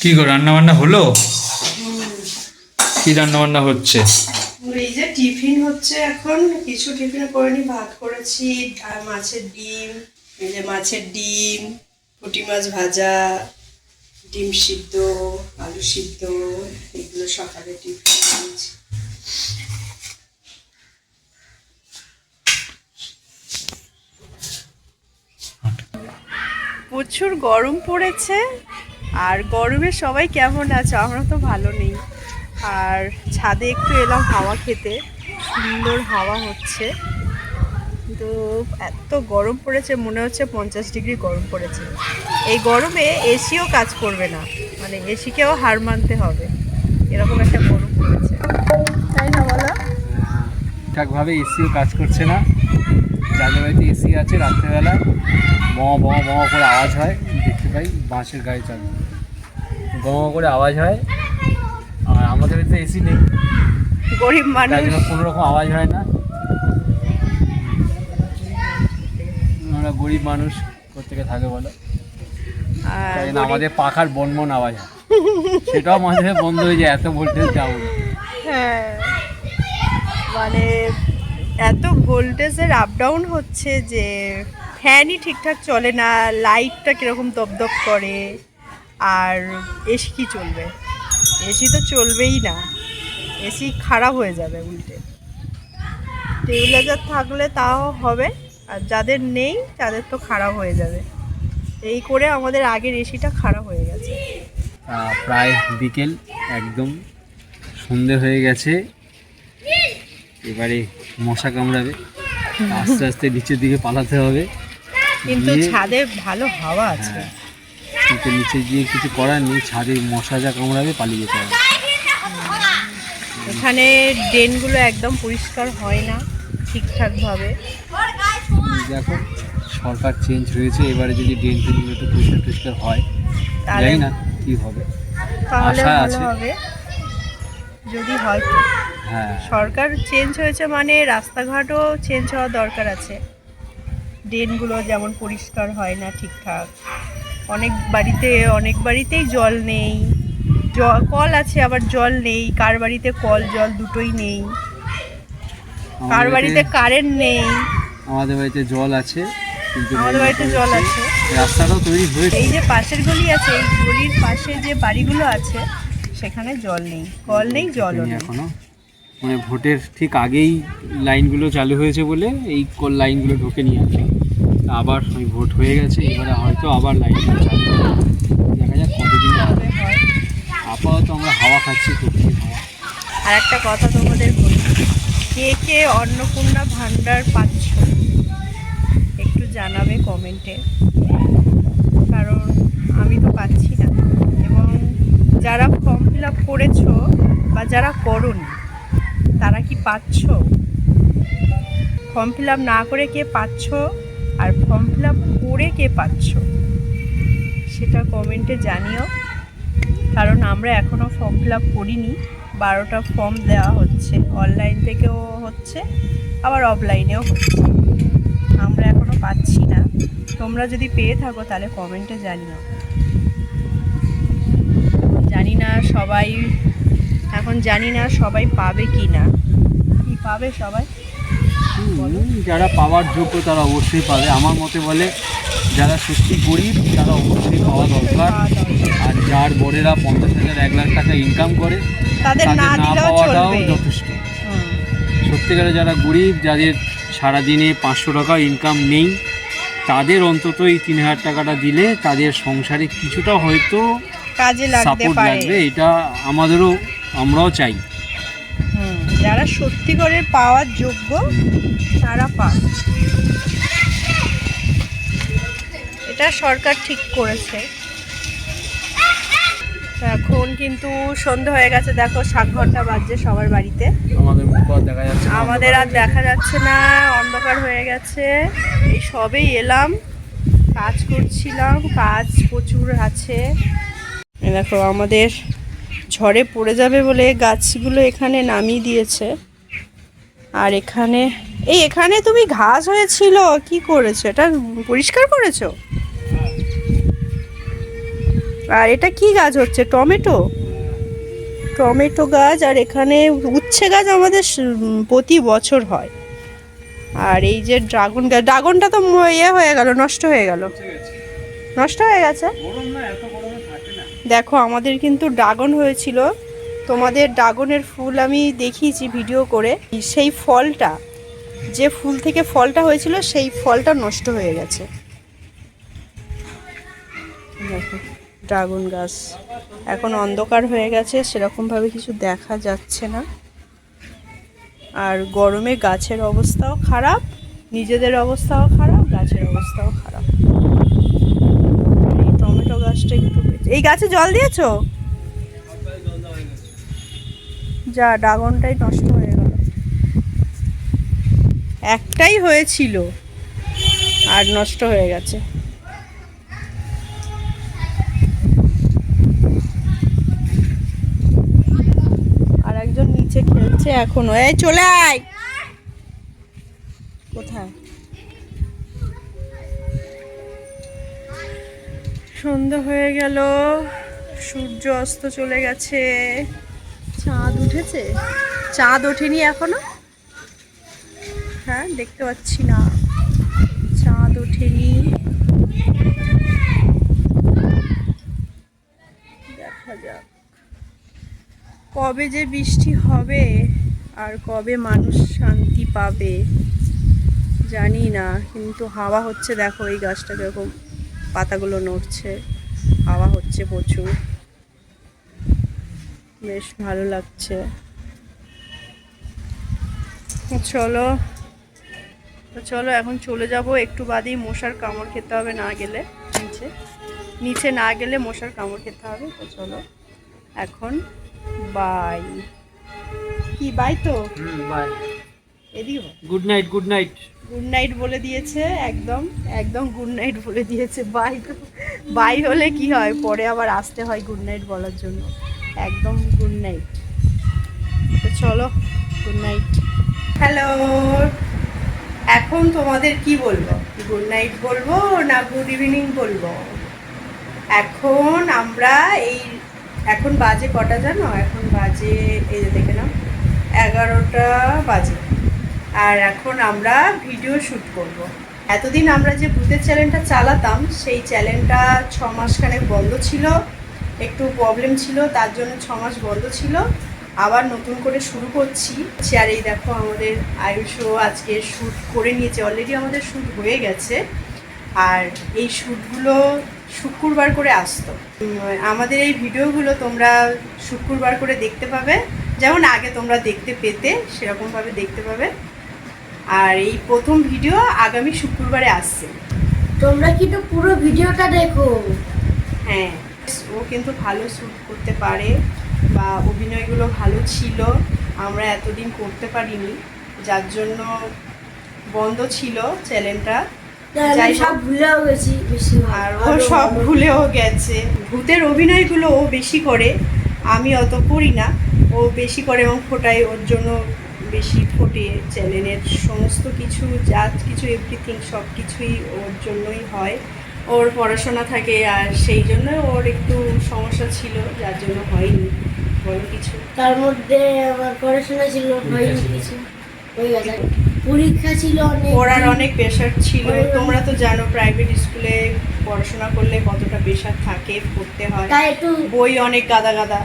কি গো রান্না বান্না হলো? কি রান্না বান্না হচ্ছে? এই যে টিফিন হচ্ছে এখন। কিছু টিফিন করিনি, ভাত করেছি আর মাছের ডিম। এই যে মাছের ডিম, পুঁটি মাছ ভাজা, ডিম সিদ্ধ, আলু সিদ্ধ, এগুলো সকালে টিফিন করেছি। প্রচুর গরম পড়েছে, আর গরমে সবাই কেমন আছে? আমরা তো ভালো নেই। আর ছাদে একটু এলাম হাওয়া খেতে, সুন্দর হাওয়া হচ্ছে। তো এত গরম পড়েছে, মনে হচ্ছে 50 ডিগ্রি গরম পড়েছে। এই গরমে এসিও কাজ করবে না, মানে এসিকেও হার মানতে হবে, এরকম একটা গরম পড়েছে, তাই না বলো? ঠিকঠাকভাবে এসিও কাজ করছে না। যাদের বাড়িতে এসি আছে রাত্রেবেলা ম ম ম করে আওয়াজ হয়, দেখতে পাই বাঁশের গায়ে চালে ম করে আওয়াজ হয়। আর আমাদের বাড়িতে এসি নেই, গরিব তাই মানুষ। জন্য কোনো রকম আওয়াজ হয় না। আমরা গরিব মানুষ কোত্থেকে থাকে বলো? তাই জন্য আমাদের পাখার বনবন আওয়াজ হয়, সেটাও মাঝে মাঝে বন্ধ হয়ে যায়, এত ভোল্টেজ ডাউন। হ্যাঁ, মানে এত ভোল্টেজের আপ ডাউন হচ্ছে যে ফ্যানই ঠিকঠাক চলে না, লাইটটা কীরকম দপদপ করে। আর এসি কি চলবে? এসি তো চলবেই না, এসি খারাপ হয়ে যাবে উল্টে। টেবিলাইজার থাকলে তাও হবে, আর যাদের নেই তাদের তো খারাপ হয়ে যাবে। এই করে আমাদের আগের এসিটা খারাপ হয়ে গেছে। প্রায় বিকেল, একদম সন্ধে হয়ে গেছে। এবারে মশা কামড়াবে, আস্তে আস্তে নিচের দিকে পালাতে হবে। কিন্তু ছাদে ভালো হাওয়া আছে। কিন্তু নিচে গিয়ে কিছু করার নেই, ছাদে মশা যা কামড়াবে পালিয়ে যেতে হবে। এখানে ড্রেনগুলো একদম পরিষ্কার হয় না ঠিকঠাকভাবে। দেখো, সরকার চেঞ্জ হয়েছে, এবারে যদি ড্রেন ফ্রেনগুলো একটু পরিষ্কার টরিষ্কার হয়, তাহলে জানি না কী হবে, তাহলে আশা ভালো আছে। হবে যদি হয় তো। হ্যাঁ, সরকার চেঞ্জ হয়েছে মানে রাস্তাঘাটও চেঞ্জ হওয়া দরকার আছে। ড্রেনগুলো যেমন পরিষ্কার হয় না ঠিকঠাক, অনেক বাড়িতেই জল নেই। কল আছে আবার জল নেই, কার বাড়িতে কল জল দুটোই নেই, কার বাড়িতে কারেন্ট নেই। আমাদের বাড়িতে জল আছে, কিন্তু আমাদের বাড়িতে জল আছে, রাস্তাটাও তৈরি হয়েছে। এই যে পাশের গলি আছে, এই গলির পাশে যে বাড়িগুলো আছে সেখানে জল নেই, কল নেই, জলও নেই এখনো। মানে ভোটের ঠিক আগেই লাইনগুলো চালু হয়েছে বলে এই কল লাইনগুলো ঢুকে নিয়ে আসে। আবার ওই ভোট হয়ে গেছে, এবারে হয়তো আবার লাইনগুলো চালু হবে। দেখা যাক কতদিন তবে হয়। আপাতত আমরা হাওয়া খাচ্ছি, প্রকৃতির হাওয়া। আর একটা কথা তোমাদের বলি, কে কে অন্নপূর্ণা ভাণ্ডার পাচ্ছ একটু জানাবে কমেন্টে, কারণ আমি তো পাচ্ছি না। এবং যারা ফর্ম ফিল আপ করেছো বা যারা করোনি তারা কি পাচ্ছ? ফর্ম ফিল আপ না করে কে পাচ্ছ, আর ফর্ম ফিল আপ করে কে পাচ্ছ সেটা কমেন্টে জানিও। কারণ আমরা এখনও ফর্ম ফিল আপ করিনি। 12টা ফর্ম দেওয়া হচ্ছে, অনলাইন থেকেও হচ্ছে আবার অফলাইনেও হচ্ছে। আমরা এখনও পাচ্ছি না। তোমরা যদি পেয়ে থাকো তাহলে কমেন্টে জানিও। জানি না সবাই পাবে কি না। কি পাবে সবাই? যারা পাওয়ার যোগ্য তারা অবশ্যই পাবে। আমার মতে বলে যারা সত্যি গরিব তারা অবশ্যই পাওয়া দরকার। আর যার বড়েরা 50,000 1 লাখ টাকা ইনকাম করে তাদের না পাওয়াটাও চলবে। যথেষ্ট। সত্যিকারে যারা গরিব, যাদের সারাদিনে 500 টাকা ইনকাম নেই, তাদের অন্তত এই 3,000 টাকাটা দিলে তাদের সংসারে কিছুটা হয়তো কাজে লাগতে সাপোর্ট পারে। লাগবে। এটা আমরাও চাই। যারা সত্যি করে পাওয়ার যোগ্য তারা পাবে, এটা সরকার ঠিক করেছে। এখন কিন্তু সন্ধ্যা হয়ে গেছে, দেখো 7 ঘন্টা বাজছে সবার বাড়িতে। আমাদের মুখ আর দেখা যাচ্ছে না, আমাদের আর দেখা যাচ্ছে না, অন্ধকার হয়ে গেছে। এই সবেই এলাম, কাজ করছিলাম, কাজ প্রচুর আছে। দেখো আমাদের ঝড়ে পড়ে যাবে বলে গাছগুলো এখানে নামিয়ে দিয়েছে। আর এখানে তুমি ঘাস হয়েছিল, কি করেছো? এটা পরিষ্কার করেছো? আর এটা কি গাছ হচ্ছে? টমেটো, টমেটো গাছ। আর এখানে উচ্ছে গাছ আমাদের প্রতি বছর হয়। আর এই যে ড্রাগন গাছ, ড্রাগনটা তো ইয়ে হয়ে গেল, নষ্ট হয়ে গেল, নষ্ট হয়ে গেছে। দেখো আমাদের কিন্তু ড্রাগন হয়েছিল, তোমাদের ড্রাগনের ফুল আমি দেখিয়েছি ভিডিও করে। সেই ফলটা, যে ফুল থেকে ফলটা হয়েছিল সেই ফলটা নষ্ট হয়ে গেছে। দেখো ড্রাগন গাছ এখন অন্ধকার হয়ে গেছে, সেরকমভাবে কিছু দেখা যাচ্ছে না। আর গরমে গাছের অবস্থাও খারাপ, নিজেদের অবস্থাও খারাপ, গাছের অবস্থাও খারাপ। এই টমেটো গাছটা একটু, এই গাছে জল দিয়েছো? যা, ড্রাগনটাই নষ্ট হয়ে গেল। একটাই হয়েছিল আর নষ্ট হয়ে গেছে। আর একজন নিচে খেলছে এখনো। এই চলে আয়। কোথায়? সন্ধ্যা হয়ে গেল, সূর্য অস্ত চলে গেছে। চাঁদ উঠেছে? চাঁদ ওঠেনি এখনো। হ্যাঁ, দেখতে পাচ্ছি না, চাঁদ ওঠেনি। দেখা যাক কবে যে বৃষ্টি হবে আর কবে মানুষ শান্তি পাবে জানি না। কিন্তু হাওয়া হচ্ছে, দেখো এই গাছটা কিরকম পাতাগুলো নড়ছে, হাওয়া হচ্ছে প্রচুর, বেশ ভালো লাগছে। চলো চলো এখন চলে যাব, একটু বাদেই মশার কামড় খেতে হবে, না গেলে নিচে নিচে না গেলে মশার কামড় খেতে হবে। তো চলো এখন বাই। কি বাই? তো বাই, এদিও good night, good night. Good night বলে দিয়েছে, একদম একদম গুড নাইট বলে দিয়েছে। বাই তো বাই হলে কি হয়, পরে আবার আসতে হয় গুড নাইট বলার জন্য। একদম গুড নাইট। তো চলো, গুড নাইট। হ্যালো, এখন তোমাদের কি বলবো? গুড নাইট বলবো না গুড ইভিনিং বলবো? এখন আমরা এখন বাজে কটা জানো? এখন বাজে, এই যে দেখে নাও, 11টা বাজে। আর এখন আমরা ভিডিও শ্যুট করব। এতদিন আমরা যে ভূতের চ্যানেলটা চালাতাম, সেই চ্যানেলটা 6 মাসখানেক বন্ধ ছিল, একটু প্রবলেম ছিল, তার জন্য 6 মাস বন্ধ ছিল। আবার নতুন করে শুরু করছি। আর এই দেখো আমাদের আয়ুষও আজকে শ্যুট করে নিয়েছে, অলরেডি আমাদের শ্যুট হয়ে গেছে। আর এই শ্যুটগুলো শুক্রবার করে আসতো। আমাদের এই ভিডিওগুলো তোমরা শুক্রবার করে দেখতে পাবে, যেমন আগে তোমরা দেখতে পেতে সেরকমভাবে দেখতে পাবে। আর এই প্রথম ভিডিও আগামী শুক্রবারে আসছে, তোমরা কিন্তু পুরো ভিডিওটা দেখো। হ্যাঁ, ও কিন্তু ভালো শ্যুট করতে পারে, বা অভিনয়গুলো ভালো ছিল, আমরা এতদিন করতে পারিনি, যার জন্য বন্ধ ছিল চ্যানেলটা। যাই সব ভুলেও গেছি বেশি, আর ও সব ভুলেও গেছে। ভূতের অভিনয়গুলো ও বেশি করে, আমি অত করি না, ও বেশি করে এবং ফোটাই, ওর জন্য বেশি ফোটে। চ্যানেলের সমস্ত কিছু, যা কিছু এভরিথিং সব কিছুই ওর জন্যই হয়। ওর পড়াশোনা থাকে, আর সেই জন্য ওর একটু সমস্যা ছিল, যার জন্য হয়নি। বলো কিছু। তার মধ্যে আমার পড়াশোনা ছিল, হয়নি কিছু, হয়ে গেছে। পরীক্ষা ছিল অনেক, পড়ার অনেক প্রেশার ছিল। তোমরা তো জানো প্রাইভেট স্কুলে পড়াশোনা করলে কতটা প্রেশার থাকে, পড়তে হয়, তাই একটু বই অনেক গাদা গাদা।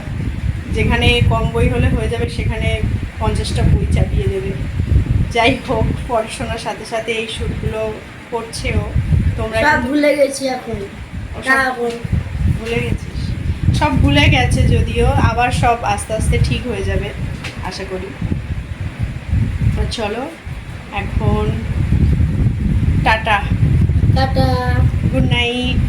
যেখানে কম বই হলে হয়ে যাবে, সেখানে 50টা বই চাপিয়ে দেবে। যাই হোক, পড়াশোনার সাথে সাথে এই শ্যুটগুলো করছেও। তোমরা সব কিন্তু ভুলে গেছি এখন। সব এখন ভুলে গেছিস? সব ভুলে গেছে যদিও, আবার সব আস্তে আস্তে ঠিক হয়ে যাবে আশা করি। তো চলো এখন টাটা, টাটা, গুড নাইট।